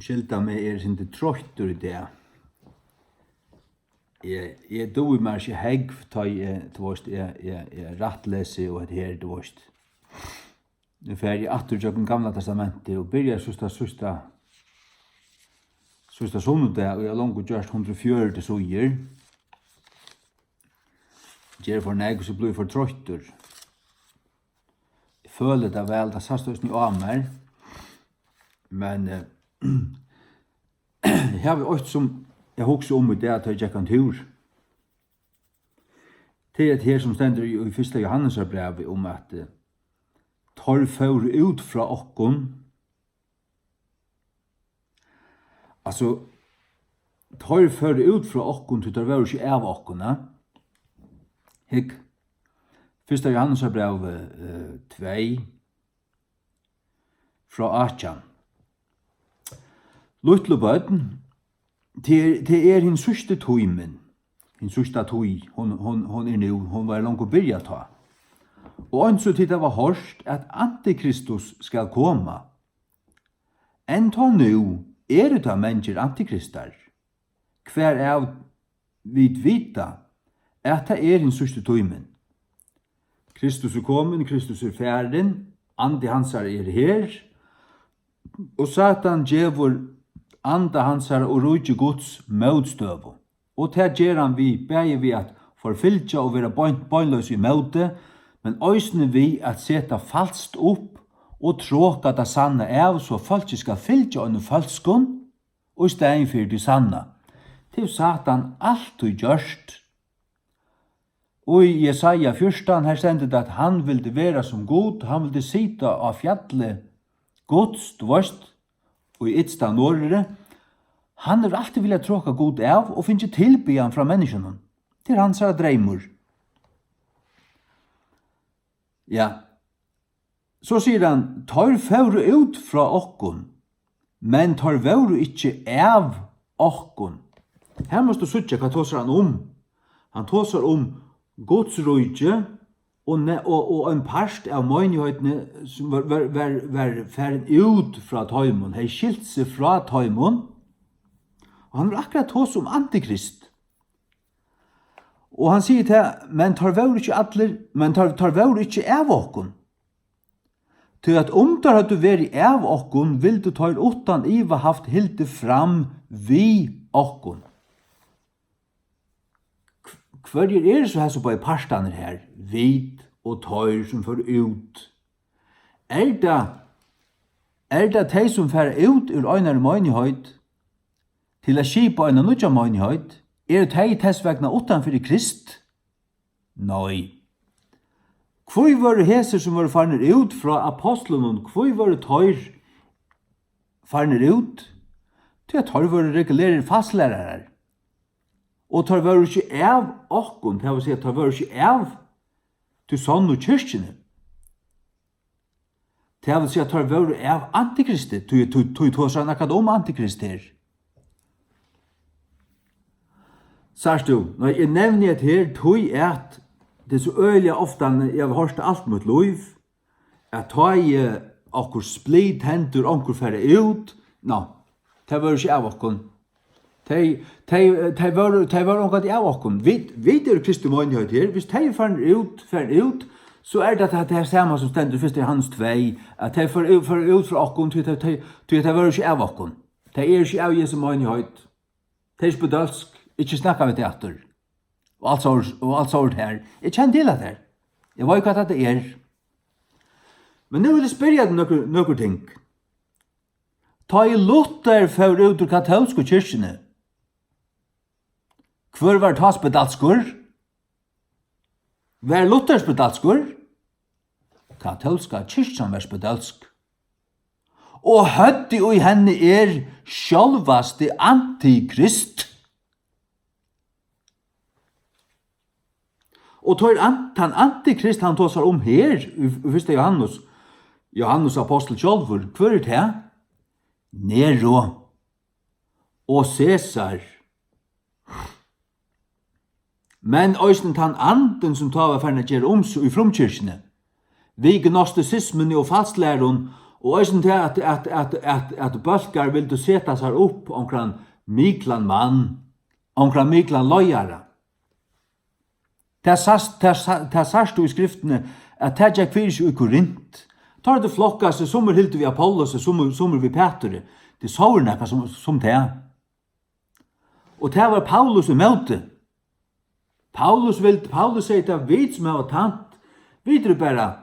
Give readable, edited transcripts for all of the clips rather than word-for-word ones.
Skilta meg ikke trøttur I det. Jeg dog meg ikke hegg, jeg rattlese og et her, du veist. Nu fer jeg atter til Gamla testamentet og byrja sista sunnudag og jeg langt gjørst 140 suger. Gjer for nek så blir for trøttur. Jeg føler det vel, det sastøsning av meg. Men jeg har også som jeg husker om I det at jeg gikk en tur. Det et her som stender I 1. Johannesbrev om at tar for ut fra okkon. Altså, tar for ut fra okkon til det var ikke av okkona. Hikk. 1. Johannesbrev 2 fra 18. Luttlebøten, det hin sørste tøymen, hin sørste tøy, hon nu, hon var langt å byrja ta. Og ønsker til det var hørst at Antikristus skal komme. Enn ta nu det da mennesker Antikristar. Hver av vid vita at det hin sørste tøymen. Kristus kommen, Kristus ferden, ande hans her, og Satan djevor anda hansar og rujtje Guds møtstøvo. Og til gjer han vi vi at forfylja og vera bøgnløs I møte, men òsne vi at seta falskt opp og tråka det sanna av, så folk skal fylja under falskon, og I stedet for det sanna. Til Satan alt og gjørst. Og I Jesaja 14, her stender det at han ville være som god, han ville sita av fjallet Guds, du veist, og I ytsta norre, han alltid vilja tråka god av og finne tilbyan fra menneskene. Til hans dreimur. Ja, så sier han, tar fævru ut fra okkon, men tar fævru ikkje av okkon. Her måste du sutja hva tåsar han om. Han tåsar om Guds rujtje og en parst av møgnihøytene som var færen ut fra tøymon, hei skilt seg fra tøymon, og han var akkurat hos om Antikrist. Og han sier til, men tar vær ikke atler, men tar vær ikke av okkon. Til at der hadde vært av okkon, vil du ta utan iva haft hilde fram vi okkon. Hver det så her så på I parstaner her, vit og tøyr som får ut. Det de som får ut ur øynar møgnihøyt, til å skipa øyna nødja møgnihøyt, det de tessvegna utanfor Krist? Nei. Hvor var det heser som var farner ut fra apostlen, hvor var det tøyr farner ut? Til at tøyr var regulerer fastlærere. Og tar var ikke av okkon, det vil si at tar var ikke av til sånn og kyrkjene. Det vil si at tar var av Antikristet, tog sånn akkurat om Antikrist her. Sars du, når jeg nevner et her, tog at det er så øyelig ofte, jeg har hørt alt mot lov, at tar jeg okkur splitt hendur, okkur færre ut, det var ikke av okkon. De var omkring av okkon. Vi Kristi møgnihøyt her. Hvis de fer ut, så det det samme som stendur 1. Johannes 2, at de fer ut fra okkon, til de var ikke av okkon. De ikke av Jesu møgnihøyt. De spedalsk, ikke snakka med teater. Og alt sånt her. Jeg kjenner til det her. Jeg vet hva det Men nå vil jeg spørre deg noen ting. Ta I Luther fer ut ur katolske kyrkjene. Hvor var ta spedalskur? Var Luther spedalskur? Katolska kyrkjan var spedalsk. Og høtti og I henne sjálvaste Antikrist. Og han Antikrist han tåsar om her, I 1. Johannes apostel sjálfur, hvor det? Nero og Caesar. Men òsne han anden som tar var ferdig gjør om I fromkirkene. Vi gnosticismen og falsklæron Og eisen til at bølgar vil du seta seg opp omkring miklan mann, omkring miklan løyare. Det sørst du i skriftene at det er kvirs i Korint. Tar det flokka seg, som hilde vi Apollos, som vi Peter. Det sår nekka som det. Og det var Paulus i møte. Paulus sier til vi som har tant, vi er bare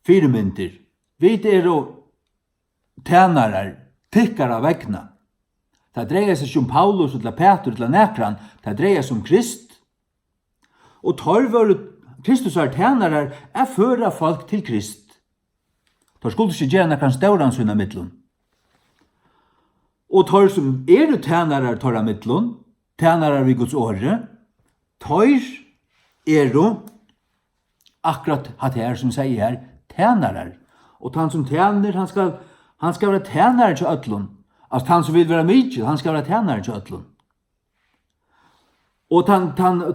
firmyndir. Vi er tænarar, tykkar av vegna. Det dreier seg ikke om Paulus, eller Peter, eller nekran. Det dreier seg om Krist. Og tar var Kristus er tænarar, føra folk til Krist. Tar skulle ikke gjøre nekran stauran sunna mittlun. Og tar som tænarar tar av mittlun, tænarar vi Guds åre, tar akkurat hatt her som sier her, tænarar. Og han som tæner, han skal være tænare til ötlun. Altså han som vil være mykje, han skal være tænare til ötlun. Og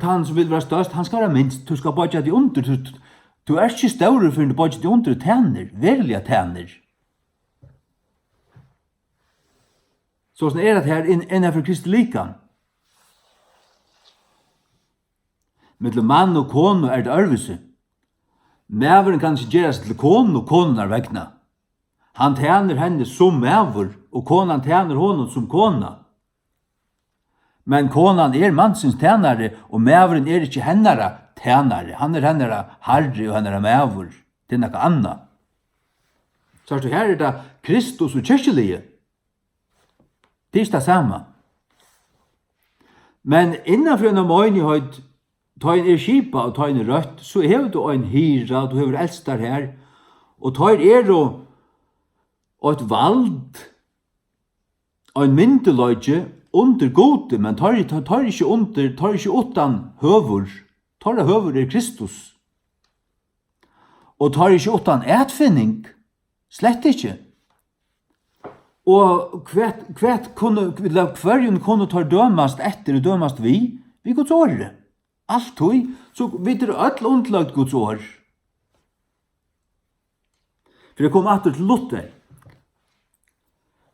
han som vil være størst, han skal være minst. Du skal bodja de under. Du er ikke større for du bodja de under tæner. Verlige tæner. Sånn det her innenfor Kristi likan. Mellom mann og kone det ørvise. Mæveren kan ikke gjøre seg til kone og konen vegna. Han tæner henne som mæver, og konan tæner honom som kona. Men konan mannsins tænare, og mæveren ikke hennara tænare. Han hennara harri og hennara mæver. Det noe anna. Så her det Kristus og kyrkjelige. Det er det samme. Men innanfor en møynighet, ta en skipa og ta en rødt, så har du en hyra, du har eldstar her, og ta et vald, en myndeløyge under gode, men tar ikke utan høver. Tar høver Kristus. Og tar ikke utan etfinning. Slett ikke. Og hverjen kunne ta dømast etter og dømast vi Guds åre. Alt tog, så vi ødel underlagt Guds år. For det kom atter til Luther.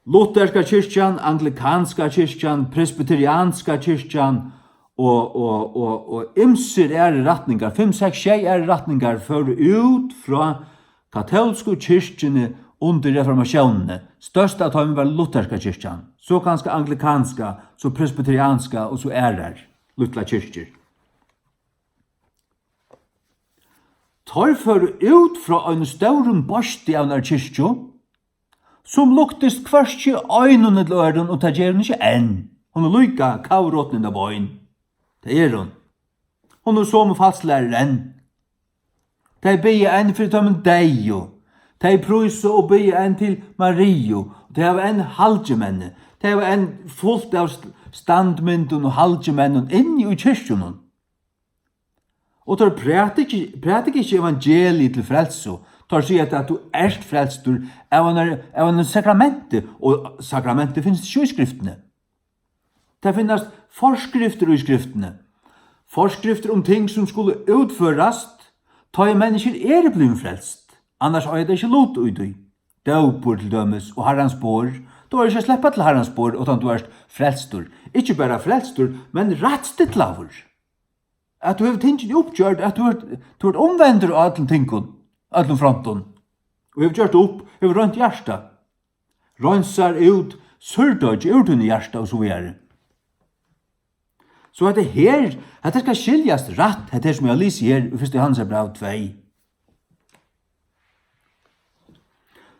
Lutherska kyrkjan, anglikanska kyrkjan, presbyterianska kyrkjan og ymser retningar, 5-6 retningar fører ut fra katolske kyrkjene under reformasjonene. Størst av dem var lutherska kyrkjan, så ganske anglikanska, så presbyterianska og så lutla kyrkjer. Tar fører ut fra en større borsti av en kyrkjo, som luktist kvarskje øynene til øren, og det gjør hun ikke enn. Hun lykka kavråtnen av bøyen. Det hun. Hun som falslæreren. Det beie enn for tømmen Deio. Det prøyse og beie enn til Mario. Det var enn halgemenne. Det var enn fullt av standmynden og halgemennene inni i kyrkjonen. Og det prætik ikke evangeliet til frelso. Tar sier at du frelstur av en sakramente, og sakramente finnes ikke i skriftene. Det finnes forskrifter i skriftene. Forskrifter om ting som skulle utførast, ta i mennesker blivit frelst. Annars er det ikke lot ut i. Døpor til dømes og herrens bor. Du har ikke sleppa til herrens bor, utan du frelstur. Ikke bare frelstur, men rettstitlaver. At du har tingene oppgjørt, at du har omvendt av alle tingene. Allum fronton. Og hef gjort opp, hef rønt hjärsta. Rønsar ut surdøyg ut under hjärsta og så videre. Så at det her, at det skal skiljast rett, at det som jeg lyser her, i 1. Hansebrev 2.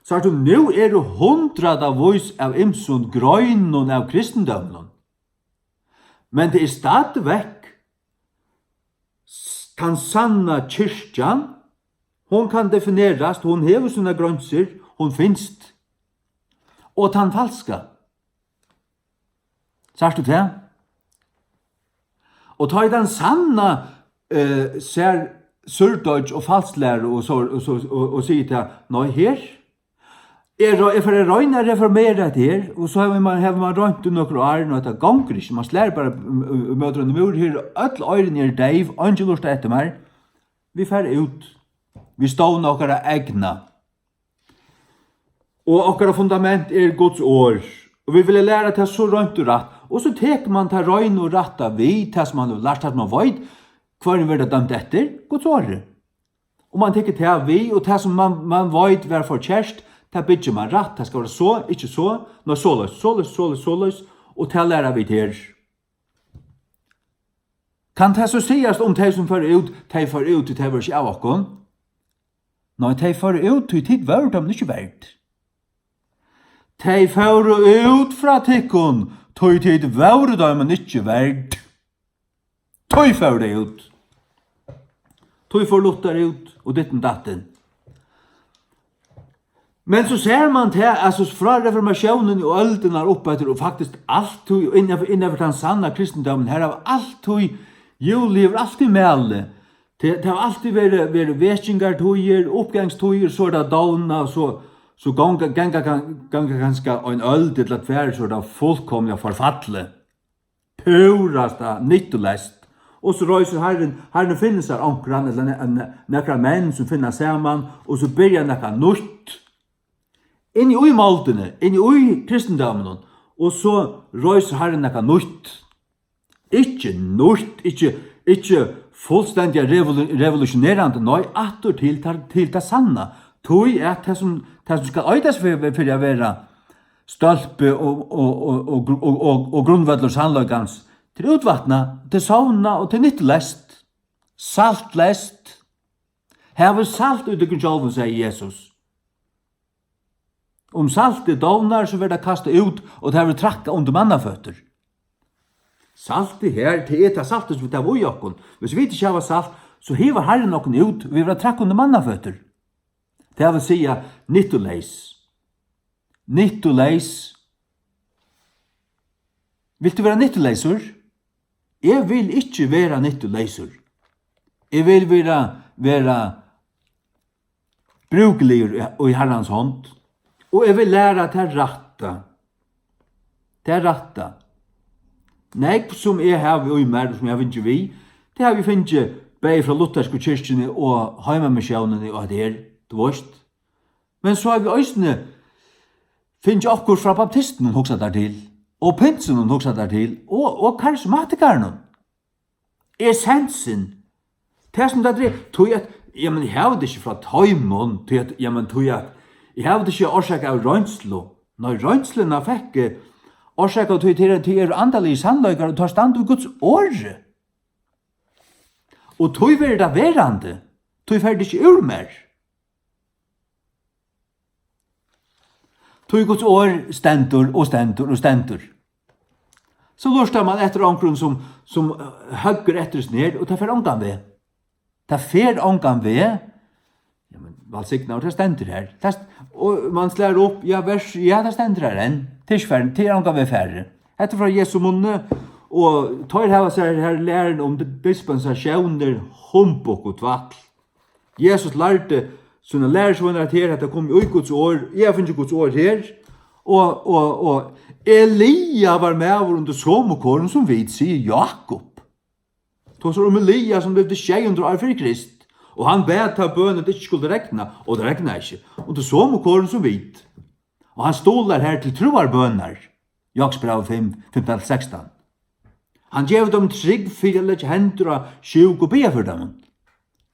Så at nå du 100 av vois av imsun grøynon av kristendømnon. Men det stadig vekk kan sanna kyrkjan. Hon kan defineras, hon hever sina grönser, hon finst. Og han falska. Sørst du det? Og ta i den sanna ser surdøyg og falsklære og sier til nei her, for jeg røyner reformeret her, og så har man røynt noen år, og det ganger ikke, man slår bare mødrene mur her, ødel øyren deiv, angelorst etter meg, vi fer ut. Vi stod nokkara egna. Og okkara fundament Guds år. Og vi vil lære til så rønt og rett. Og så tek man til røyn og rett av vi, til som man har lært at man vet, hva er det dømt etter? Guds år. Og man teker til vi, og til som man vet være for kjærst, til bygger man rett, det skal være så, ikke så, når såløs, og til lærer vi til. Kan det så sies om de som fører ut, de fører ut til de var ikke av okken? Nei, de fører ut til tid var de ikke verdt. De fører ut fra tikkun, til tid var de ikke verdt. De fører ut. De får luttar ut, og ditten datten. Men så ser man til, altså fra reformasjonen og ølden er oppe etter, og faktisk alt, innenfor den sanne kristendommen, her har alt, jo, lever alltid melde. Det har alltid vært vekingartøyer, oppgangstøyer, så er det dauna, så ganger ganske en øld til at være så er det fullkomlig forfattle. Purast nytt og lest. Og så røyser herren finnes her ankran, eller nekra menn som finner sammen, og så begynner nekra nytt. Inni ui maltene, inni ui kristendommen, og så røyser herren nekra nytt. Ikke nytt, ikke fullstendig revolutionerande, nei, atter til det sanna. Tog er det som skal øydes for å være stølpe og grunnvødler sannløkans, til utvattna, til sauna og til nyttlest, saltlest. Her var salt ut i kontrolven, sier Jesus. Om saltet dovnar, så vil det kastet ut, og det vil trakka under mannaføtter. Saltet her, det er det saltet som vi tar i okken. Hvis vi ikke har salt, så hiver herren okken ut, og vi vil trakka under mannaføtter. Det vil si nyttoleis. Nyttoleis. Vil du være nyttoleisur? Jeg vil ikke være nyttoleisur. Jeg vil være brukelig og i herrens hånd. Og jeg vil lære til ratta. Til ratta. Nei, som jeg har i mer, som jeg finner vi, det har vi finnet bare fra lutherske kyrkjene og heimamisjonene og det du vet. Men så har vi også finnet akkur fra baptisten hun hoksa der til, og pinsen hun hoksa der til, og karismatikeren. Essensen. Det som det er, tog at, jamen, jeg har det ikke fra tøymon, jamen, tog at, jeg har det ikke årsak av røynslo. Når røynslene fikk årsak av til andalige sannløyker, og tar stand i Guds åre. Og tog vil det verande, tog vil det ikke ur mer. Tog Guds år stendur og stendur og stendur. Så lurer man etter omkron som høgger etter ned, og det fer omgang ved. Det fer omgang ved, ja, men valgsikna, og det stendur her. Og man slår opp, ja, det stendur her enn, til omgang ved færre. Etter fra Jesu munne, og tar her seg her læren om bispens sesjoner, humbok og tvatl. Jesus lærte sånne lærersvunner her, at det kom i Guds år, jeg finner Guds år her, og Elia var med under sommerkåren som vi sier Jakob. Det var om Elia som levde 600 år for Krist, og han bet av bønnen det ikke skulle regna, og det regna ikke, under sommerkåren som vi. Og han stoler her til troarbønner, Jaksbrev 5-16. Han gjev dem trygg for å hendur av sjuk og be for dem.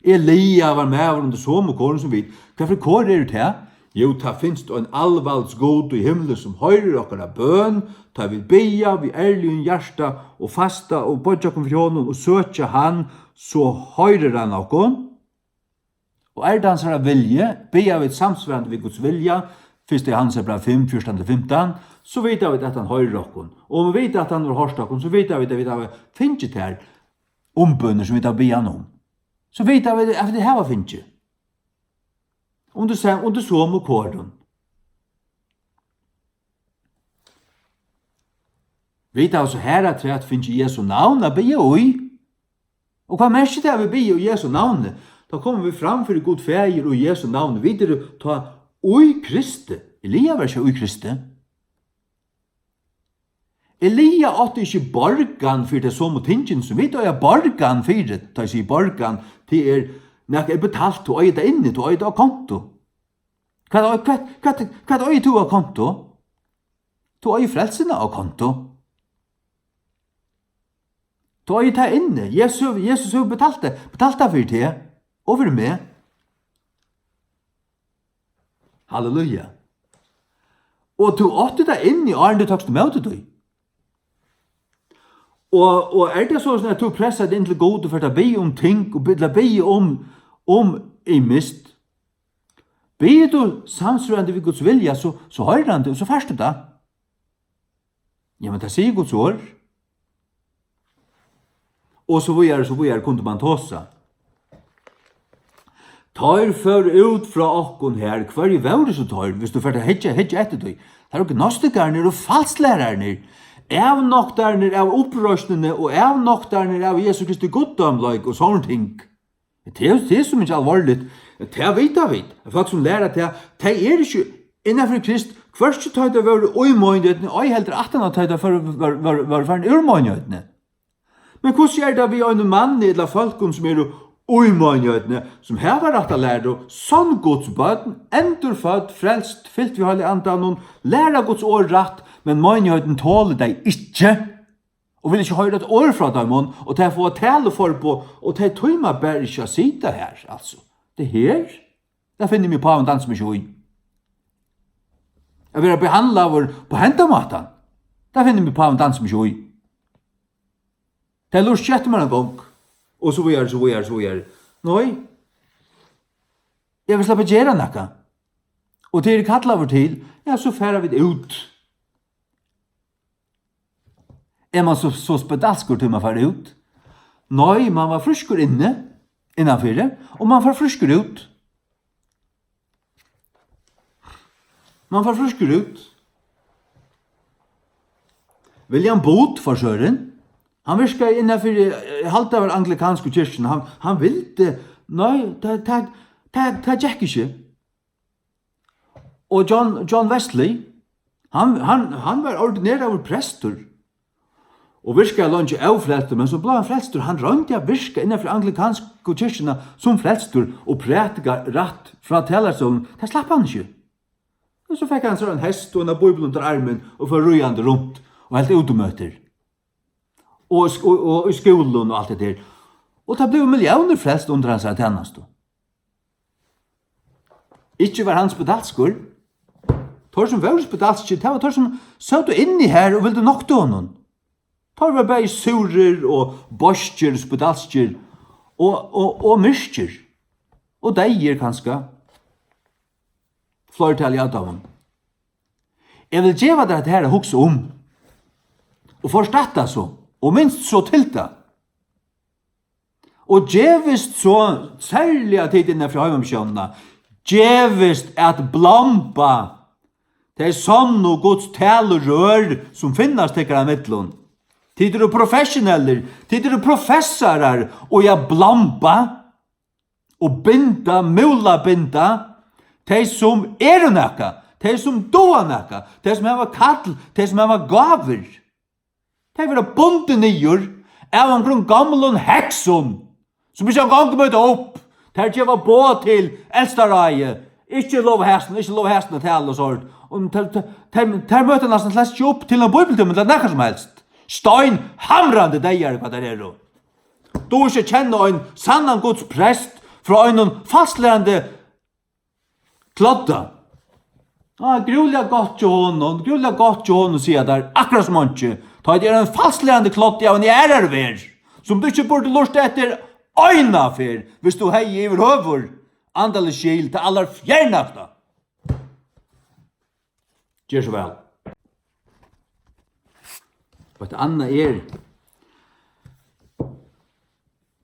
Elia var med under sommerkåren som vi. Hvorfor kår er det til? Jo, ta finst en allvalds god i himmelen som høyrer okkara bøn, ta vi beia, vi ærlig hjärsta og fasta og bodja kom for honom og søtja han, så høyrer han okkon. Og det hans vilje, beia vi samsvarende ved Guds vilja, først i hans brev 5, 14-15, så vet vi at han høyrer okkon. Og om vi vet at han har hørt okkon, så vet vi at vi har finnet her ombønner som vi tar beia om. Så vet vi at det her var finnet. Under som og kåren. Vet altså her at det finnes Jesu navn å be i. Og hva merker det vi be i Jesu navn? Da kommer vi fram for god feir og Jesu navn. Videre ta ui Kristi. Elia var ikke ui Kristi. Elia åtte ikke borgan for det som og tingen som vi da er borgan for det. Da jeg sier borgan til nek er betalt til å øyde inni, til å øyde av konto. Hva er du av konto? Du er frelsene av konto. Du er ta inne. Jesus har betalt det for det, og for meg. Halleluja. Og du åtte deg inn i åren du takst med til deg. Og det sånn at du presset inn til gode for å be om ting, og be om i mist. Be du samsvarende ved Guds vilja, så hører han det, og så først du det. Ja, men det sier Guds ord. Og så videre kunne man tåse. Tar for ut fra okkon her, hver i vore så tar, hvis du først hedge etter deg. Det er gnostikerne og falslærerne, avnokterne av opprørsene og avnokterne av Jesu Kristi goddomlag og sånne ting. Det er som ikke alvorlig. Det vet jeg. Folk som lærer det, det er ikke innenfor Krist, først så tar det være uimøyndighetene, og jeg helder at han tar det for å være en urmøyndighetene. Men hvordan er det vi en mann eller folk som er uimøyndighetene, som her var rett å lære, sånn Guds bøten, endurfødt, frelst, fyllt vi holde andan, lære Guds ord rett, men møyndigheten tåler deg ikke, og vil ikke høre et ord fra dem, og til å få tale for på, og til å tøyme bare ikke å sitte her, altså. Det her, det finner vi på en dans med sjøy. Jeg vil behandle på hendamaten, det finner vi på en dans med sjøy. Det er lurt kjett med en gang, og så videre. Nei, jeg vil slappe gjøre noe. Og til jeg kattler over til, ja, så færer vi det ut. Er man så spedalskur til man færer ut? Nei, man var fryskur innanfyrir, og man får fryskur ut. William Booth for Søren, han virker innanfyrir halvt av anglikanske kyrkjen, han ville, nei, det gikk ikke. Og John Wesley, han var ordineret av prestor, og virka langt av frelstor, men så ble han frelstor. Han rønte å virka innenfor anglikanske kyrkjene som frelstor og prætika rett fra talerstolen. Det slapp han ikke. Og så fikk han så en hest og en bibel under armen og for røyande rundt og helt utomøter. Og i skolen og alt det der. Og det ble millioner frelst under hans tjeneste. Ikke var han spedalskur. Tor som var spedalskur, det var tor som satt inni her og ville nok til honom. Tar var bare surer og borsker, spedalsker og myrker. Og deier kanskje. Flertall i adam. Jeg vil gjøre det her hukse om. Og forstått så. Og minst så til det. Og djevist så, særlig av tidene fra høymomsjønene, djevist at blampa det er sånn og Guds talerør som finnes til av midtlån. Tid er professioneller, tid er professorer, og jeg blampa, og binda, mula binda, de som nekka, de som doa nekka, de som heva kall, de som heva gaver. De var bundet nyer, av en grunn gamlun heksun, som ikke en gang møtte opp, de gjeva på til eldstareie, ikke lov hesten å tale og sånt, og de møtte nesten slett ikke opp til en bibeltimme, det er nekka som helst. Stein hamrande deier hva det er. Du ikke kjenner en sannan Guds prest fra en fastlærende klodda. Grulig godt til hånden, sier der, akkurat som han ikke. Ta det er en fastlærende klodda av en ærerver, som du ikke burde lurt etter øyna for, hvis du hei i høver, andale skil til aller fjernakta. Gjør så vel. Og et annet er,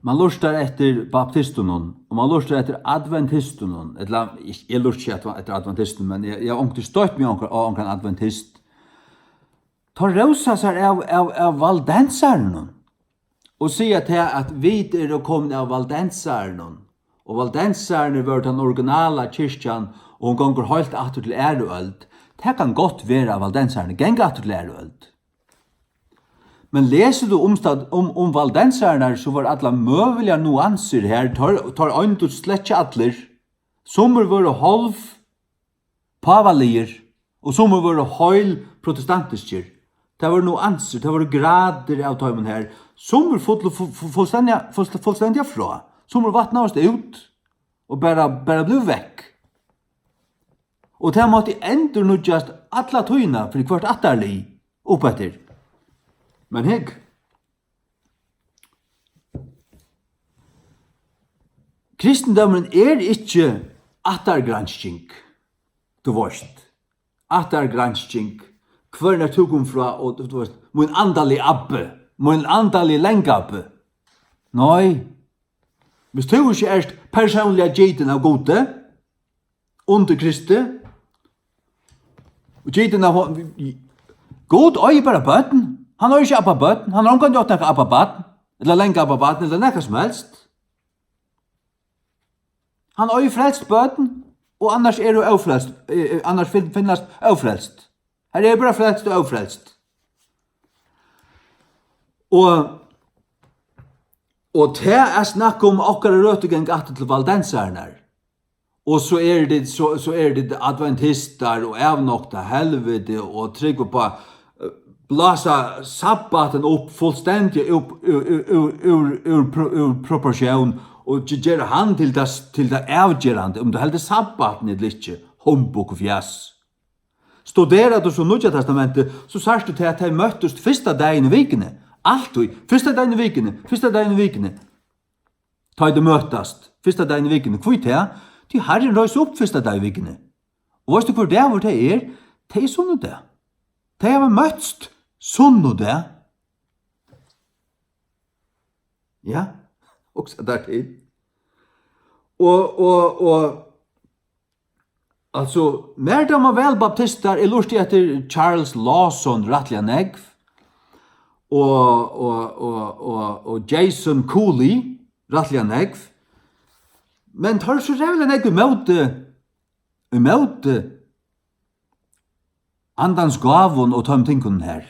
man lustar etter baptistunnen, og man lustar etter adventistunnen. Jeg lustar ikke etter adventisten, men jeg har ikke støtt meg av en adventist. Ta rosa seg av valdensaren, og sier til at vi er kommet av valdensaren, og valdensaren var den originale kyrkjan, og hun ganger helt atter til æreøld. Det kan godt være valdensaren, ganger atter til æreøld. Men leser du om valdensarna, så var alla møvelige nuanser her, tar øynt og slett ikke atler. Sommer var halv pavalier, og som var høyl protestantisker. Det var nuanser, det var grader av tøymen her. Som var fullstendig fra. Som var vattnast ut, og bare ble vekk. Og det måtte enda nødjast alla tøyna for hvert atterlig oppetter. Men hegg, kristendommen ikke attergransking, du vet. Attergransking, hver når du kom fra, og du vet, min andalig abbe, min andalig lengabbe. Nei, hvis du ikke er personlig gjeten av gode, under Kristi, og gjeten av god øye bare bøten, han har ikke abba bøten, han har omgang gjort noe abba bøten, eller lengabba bøten, eller noe som helst. Han har jo frelst bøten, og annars er du avfrelst, annars finnes avfrelst. Her er bare frelst og avfrelst. Og det er snakk om okkara røtegang atter til valdenserne. Og så er det adventistar og avnokta helvete og trygg på blasa sabbaten opp fullstendig ur proporsjon og gjøre han til det avgjørende om du heldur sabbaten eller ikke, humbug og fjas. Studerar du så Nya testamentet, så sørst du til at de møttes første dagen i vikene. Alltid, første dagen i vikene. Ta det møtast, første dagen i vikene. Hvor er det? De Herren røys opp første dagen i vikene. Og vet du hvor det er? Det er sånn og det. De har møtst sånn og det. Ja, også der til. Og altså, mer de var vel baptister, jeg lurte etter Charles Lawson, rettelig negv, og Jason Cooley, rettelig negv, men tar så rævlig negv imot andans gavun og tøm tingene her.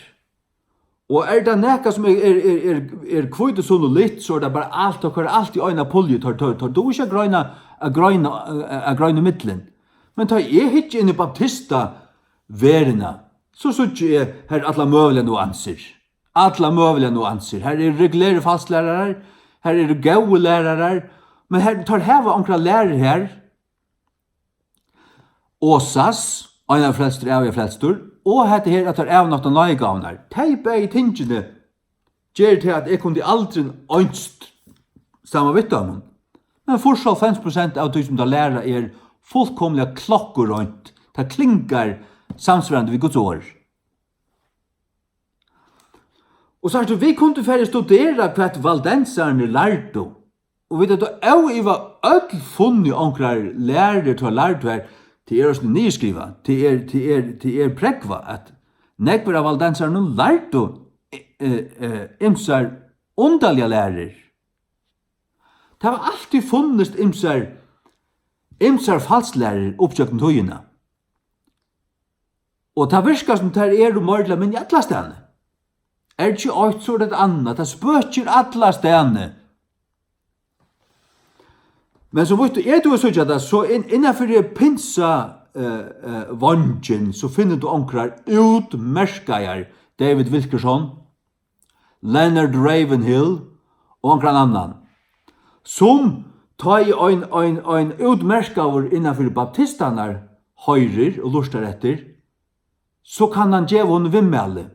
Og det nekka som kvitt og sånn og litt, så det bare alt og alt i øyne polje, tar du ikke a grøyne middelen. Men tar jeg ikke inn i baptista verina, så ikke jeg her alla møvelige nuanser. Alla møvelige nuanser. Her regulære fastlærere, her gode lærere, men her tar heva omkra lærer her. Åsas, ein av frelstur, av frelstur, og hette her at det er avnått av nøygavner. Teipa i tingene gjør til at jeg kunne aldri ønst samme vitt av noen. Men 95% av de som da lærer fullkomliga klockor runt. Det klingar samsvarande vid Guds år. Og så vi kunde färre studera kvart valdensarne lærte. Og vi vet at jeg var öll funnig omkrar lærere til å lærte her til oss nyskriva, til prekva at nekvar av valdensarne lærte imsar underliga lærere. Det har alltid funnest imsar falslærer oppsøkten tøyene. Og det virker som det mordla, men i alle stedene. Det ikke alt så det annet, det spøker alle stedene. Men så vet du, du sånn at så innenfor pinsa vangen, så finner du omkrar utmerskeier David Wilkerson, Leonard Ravenhill og omkrar annan, som ta i ein utmerskaver innanfor baptistanar høyrer og lustar etter, så kan han djeva hon vimmelde.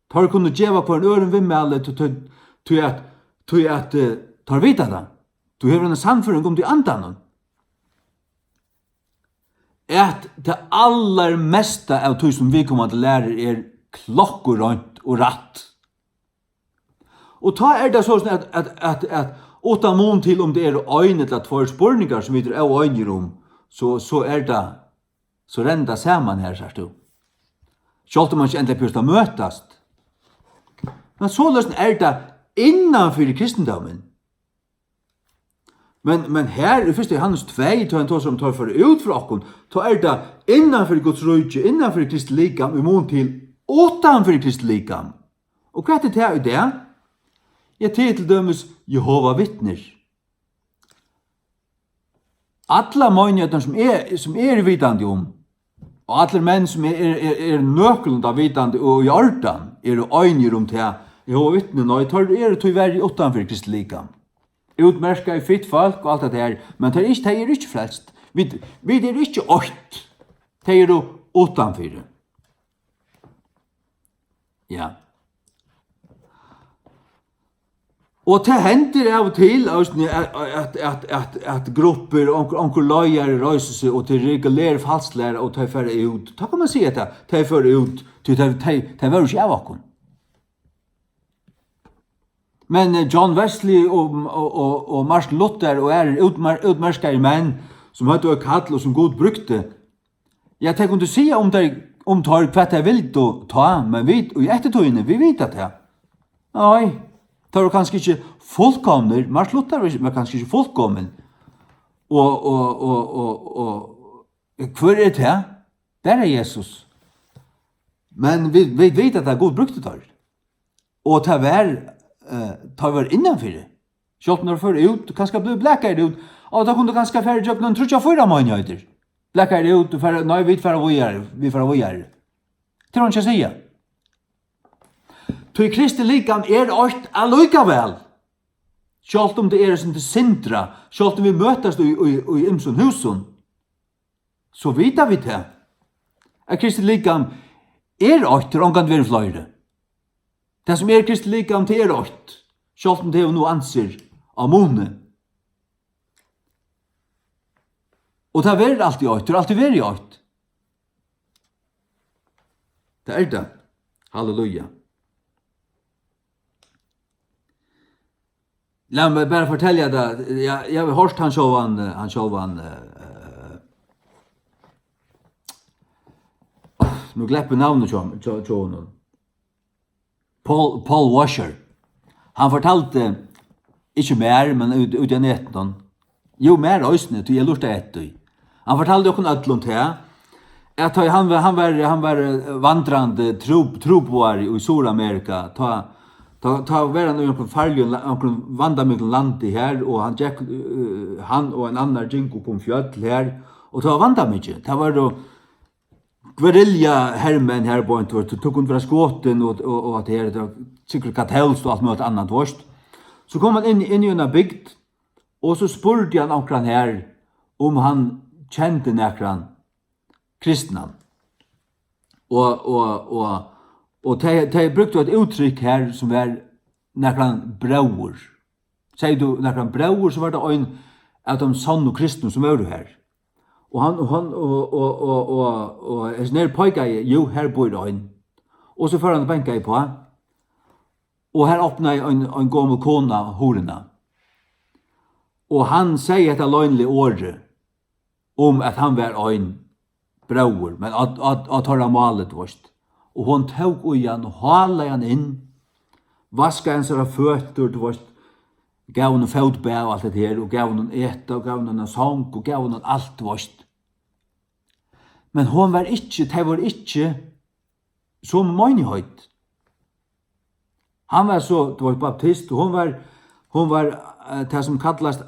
Tar kunne djeva på en øren vimmelde til at tar vita det. Du har en samføring om de andan. At det aller mesta av tog som vi kommer til lærer klokkorant og ratt. Og ta det sånn at utan mån til om det øyne til at två spurningar som vi er øyne om, så det, så renda saman her, sier du. Sjalt om man ikke endelig pjøst å møtast. Men så løsning det innanfor kristendommen. Men her, i første Johannes 2, tar han som tar for ut fra okken, så det innanfor Guds røyke, innanfor Kristi likam, i mån til utanfor Kristi likam. Og hva det i det? Jeg til dømes Jehova vittner. Alla møgnheter som vidande om, Og alle menn som nøkkelen av vitande og i ordan, øynir til jeg vittnen, og jeg til være utanfor Kristi likam. Utmerska i fritt folk og alt det her, men de ikke frelst. Vi ikke åkt. De utanfor. Ja. Og det hender av og til at grupper, onkel løyere røyser seg, og til regulere falsklære, og de fører ut. Da kan man si at de fører ut, til de var ikke av okken. Men John Wesley og Martin Luther og utmerskere menn, som hadde et kall og som god brukte, ja, de kunne si om hva de vil ta, men vi, og i ettertøyene, vi vet at det. Nei, det var kanskje ikke fullkomner. Martin Luther var kanskje ikke fullkommen. Og hva det? Der Jesus. Men vi vet at det er god brukte der. Og det var innenfor det. Selv når det fører ut, kanskje blir blekkere ut, og da kunne du kanskje færre kjøpt noen 34 måneder. Blekkere ut, nei, vi får vågjere. Det var han ikke å si. Til Kristi likam alt allikevel. Selv om det som til sindra, selv om vi møtes i ymson husen, så vet vi det. At Kristi likam alt til omgang være fløyre. Det som Kristi likam til alt, selv om det nå anser av måne. Og det er alltid alt, det er alltid vært alt. Det er det. Halleluja. La meg bare fortelle det. Jeg har hørt han sjåvan nå glemmer navnet til Paul Washer. Han fortalte ikke mer, men ut i netten. Jo, mer øysene, til jeg lurte etter. Han fortalte jo ødlund til at han var vandrande troboer i Sur-Amerika. Ta var han noen farlig vandamikkel land i her, og han og en annen gikk opp om fjøll her, og ta vandamikkel. Det var jo guerilla-hermen her på en tvort, tok hun fra skåten, og at det var sikkert kattelst og alt mulig annet vårt. Så kom han inn i en bygd, og så spurte han omkran her, om han kjente nekran kristna. Og de brukte et uttrykk her som var nekran brauer. Sier du nekran brauer, så var det en av de sann og kristne som var her. Og nere pojka, jo, her bor en. Og så får han benka på. Og her åpner en gammel kona horena. Og han sier et løgnlig året om at han var en brauer, men at han malet vårt. Og hon tog igjen og halde han inn, vaska hans av føtter, gav hon fotbæ og alt det her, og gav hon etta, og gav hon en sang, og gav hon alt vårt. Men hon var ikke, det var ikke som møgnehøyt. Han var så, det var baptist, og hon var det som kallast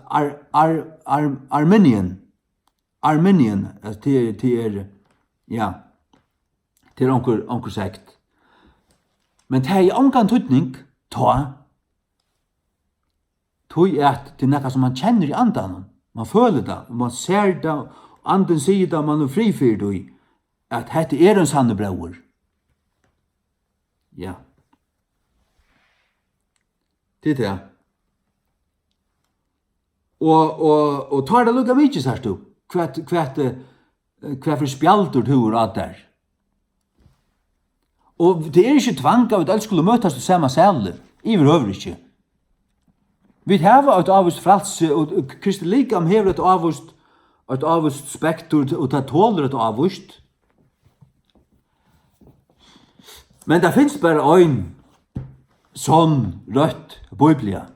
Arminian, til ja, til onker sekt. Men det er ongan tøytning, tøy at det er nekka som man kjenner i andan. Man føler det, man ser det, anden sier det, man er frifyrt i, at dette er en sanne brauer. Ja. Det er det. Og tar det lukka mykje, sier du, hva for spjaldur du er der. Og det er ikke tvang av at alle skulle møtes til samme sale. I behøver ikke. Vi har et avvist frelse, og Kristi likam har et avvist spektur, og det tåler et avvist. Men det finnes bare en sånn rødt biblia.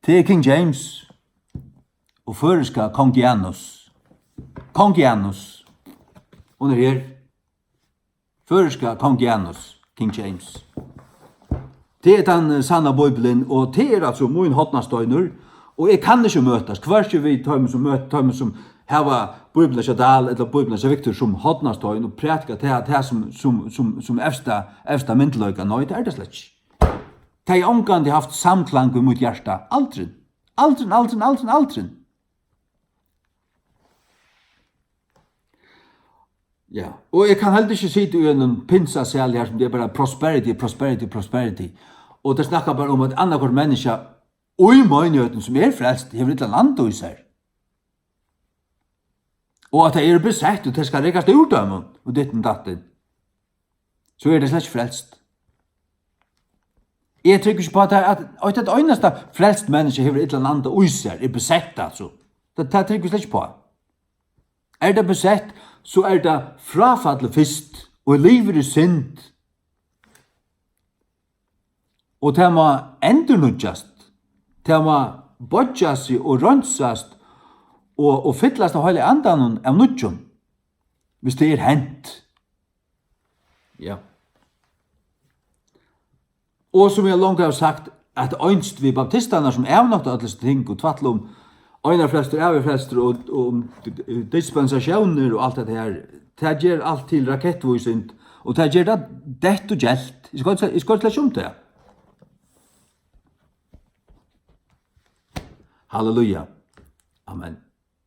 Det er King James og føreska Kong Janus. Kong Janus. Hun er her. Føreska Kong Janus, King James. Det er den sanna bibelen, og det er altså min hotnastøyner, og jeg kan ikke møtes, hver ikke vi tar meg som Här var Bibeln så dal eller Bibeln så Victor som hotnast och nu prætika det som efsta mentlöka nej det är det slätt. Ta onkan de haft samklang mot hjärta aldrig. Aldrig. Ja, og jeg kan heller ikke sitte i en pinsa sel her som det er bare prosperity. Og det snakker bare om at annakort menneska og i møgnøten som er frelst, hever ikke land hos her. Og at det er besett, og det skal rekkast ut av dem, og ditten datten. Så er det slett ikke frelst. Jeg trykker ikke på at det øyneste frelst menneske hever ikke land hos her, er besett altså. Det trykker vi slett ikke på. Er det besett, så er det frafallet først, og livet er synd. Og det må endurnudjast, det må bodjas og rønsast, og fyllast av hele andan av nudjon, hvis det er hent. Ja. Og som jeg langt har sagt, at ønst vi baptisterne som evnokta alle ting, og tvattel om øynarfrelster, avfrelster og dispensasjoner og alt det her, det gjør alt til rakettvoisint, og det gjør det dett og gjeldt. Jeg skal ikke om det. Halleluja. Amen.